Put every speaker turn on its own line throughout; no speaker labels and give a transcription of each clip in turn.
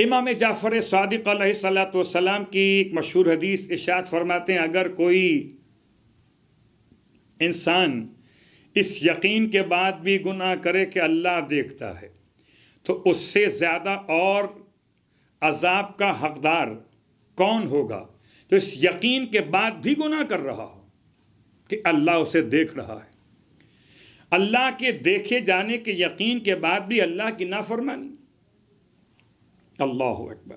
امام جعفر صادق علیہ الصلوۃ والسلام کی ایک مشہور حدیث ارشاد فرماتے ہیں، اگر کوئی انسان اس یقین کے بعد بھی گناہ کرے کہ اللہ دیکھتا ہے تو اس سے زیادہ اور عذاب کا حقدار کون ہوگا تو اس یقین کے بعد بھی گناہ کر رہا ہو کہ اللہ اسے دیکھ رہا ہے۔ اللہ کے دیکھے جانے کے یقین کے بعد بھی اللہ کی نافرمانی۔ اللہ اکبر۔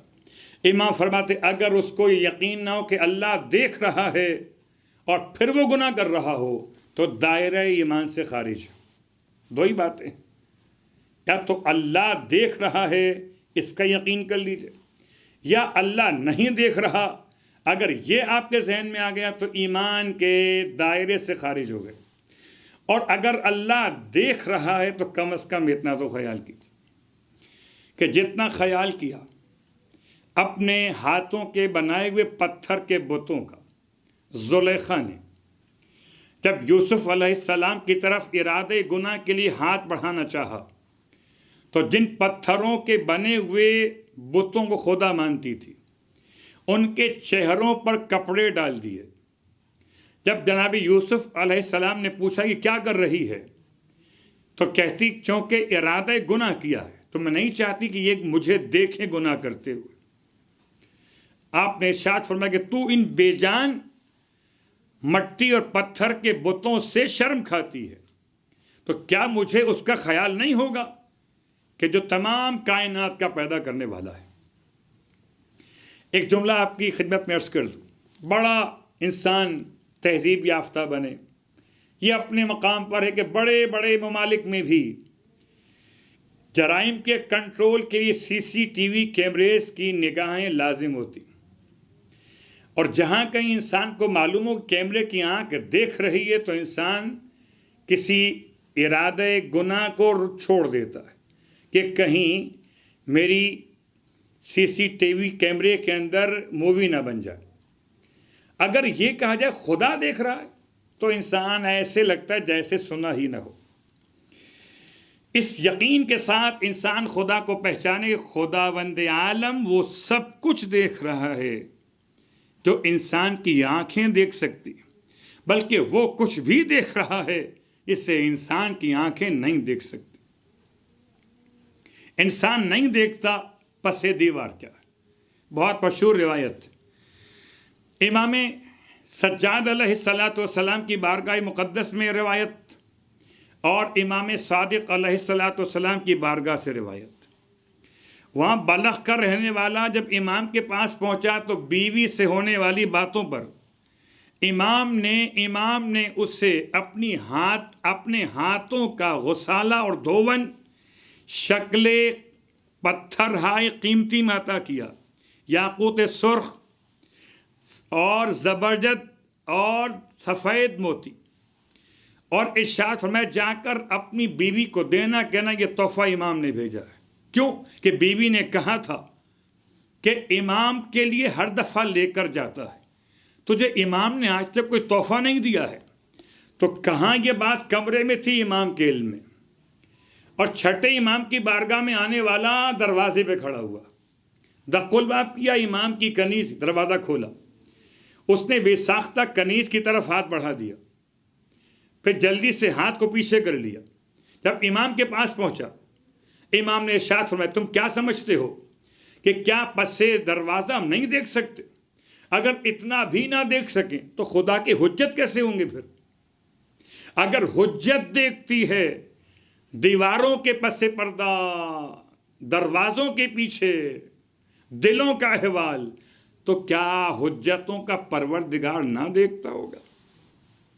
امام فرماتے اگر اس کو یہ یقین نہ ہو کہ اللہ دیکھ رہا ہے اور پھر وہ گناہ کر رہا ہو تو دائرہ ایمان سے خارج ہے۔ دو ہی باتیں، یا تو اللہ دیکھ رہا ہے اس کا یقین کر لیجئے، یا اللہ نہیں دیکھ رہا، اگر یہ آپ کے ذہن میں آ گیا تو ایمان کے دائرے سے خارج ہو گئے۔ اور اگر اللہ دیکھ رہا ہے تو کم از کم اتنا تو خیال کیجیے کہ جتنا خیال کیا اپنے ہاتھوں کے بنائے ہوئے پتھر کے بتوں کا زلیخا نے جب یوسف علیہ السلام کی طرف ارادے گناہ کے لیے ہاتھ بڑھانا چاہا تو جن پتھروں کے بنے ہوئے بتوں کو خدا مانتی تھی ان کے چہروں پر کپڑے ڈال دیے۔ جب جناب یوسف علیہ السلام نے پوچھا کہ کیا کر رہی ہے تو کہتی چونکہ ارادہ گناہ کیا ہے تو میں نہیں چاہتی کہ یہ مجھے دیکھیں گناہ کرتے ہوئے۔ آپ نے ارشاد فرمایا کہ تو ان بے جان مٹی اور پتھر کے بتوں سے شرم کھاتی ہے تو کیا مجھے اس کا خیال نہیں ہوگا کہ جو تمام کائنات کا پیدا کرنے والا ہے۔ ایک جملہ آپ کی خدمت میں عرض کر دوں، بڑا انسان تہذیب یافتہ بنے، یہ اپنے مقام پر ہے کہ بڑے بڑے ممالک میں بھی جرائم کے کنٹرول کے لیے CCTV کیمریز کی نگاہیں لازم ہوتی، اور جہاں کہیں انسان کو معلوم ہو کہ کیمرے کی آنکھ دیکھ رہی ہے تو انسان کسی ارادہ گناہ کو چھوڑ دیتا ہے کہ کہیں میری CCTV کیمرے کے اندر مووی نہ بن جائے۔ اگر یہ کہا جائے خدا دیکھ رہا ہے تو انسان ایسے لگتا ہے جیسے سنا ہی نہ ہو۔ اس یقین کے ساتھ انسان خدا کو پہچانے کہ خداوند عالم وہ سب کچھ دیکھ رہا ہے جو انسان کی آنکھیں دیکھ سکتی، بلکہ وہ کچھ بھی دیکھ رہا ہے جسے انسان کی آنکھیں نہیں دیکھ سکتی۔ انسان نہیں دیکھتا پس دیوار کیا ہے، بہت مشہور روایت۔ امام سجاد علیہ الصلوۃ والسلام کی بارگاہ مقدس میں روایت اور امام صادق علیہ الصلوۃ والسلام کی بارگاہ سے روایت۔ وہاں بلخ کا رہنے والا جب امام کے پاس پہنچا تو بیوی سے ہونے والی باتوں پر امام نے اس سے اپنے ہاتھوں کا غسالہ اور دھون شکل پتھر ہائے قیمتی میں عطا کیا، یاقوت سرخ اور زبرجد اور سفید موتی، اور ارشاد فرمایا جا کر اپنی بیوی کو دینا، کہنا یہ تحفہ امام نے بھیجا ہے۔ کیوں کہ بیوی نے کہا تھا کہ امام کے لیے ہر دفعہ لے کر جاتا ہے، تجھے امام نے آج تک کوئی تحفہ نہیں دیا ہے۔ تو کہاں یہ بات کمرے میں تھی امام کے علم میں، اور چھٹے امام کی بارگاہ میں آنے والا دروازے پہ کھڑا ہوا، دق الباب کیا، امام کی کنیز، دروازہ کھولا، اس نے بے ساختہ کنیز کی طرف ہاتھ بڑھا دیا، پھر جلدی سے ہاتھ کو پیچھے کر لیا۔ جب امام کے پاس پہنچا امام نے ارشاد فرمایا تم کیا سمجھتے ہو کہ کیا پسے دروازہ ہم نہیں دیکھ سکتے؟ اگر اتنا بھی نہ دیکھ سکیں تو خدا کی حجت کیسے ہوں گے؟ پھر اگر حجت دیکھتی ہے دیواروں کے پس پردہ، دروازوں کے پیچھے، دلوں کا احوال، تو کیا حجتوں کا پروردگار نہ دیکھتا ہوگا؟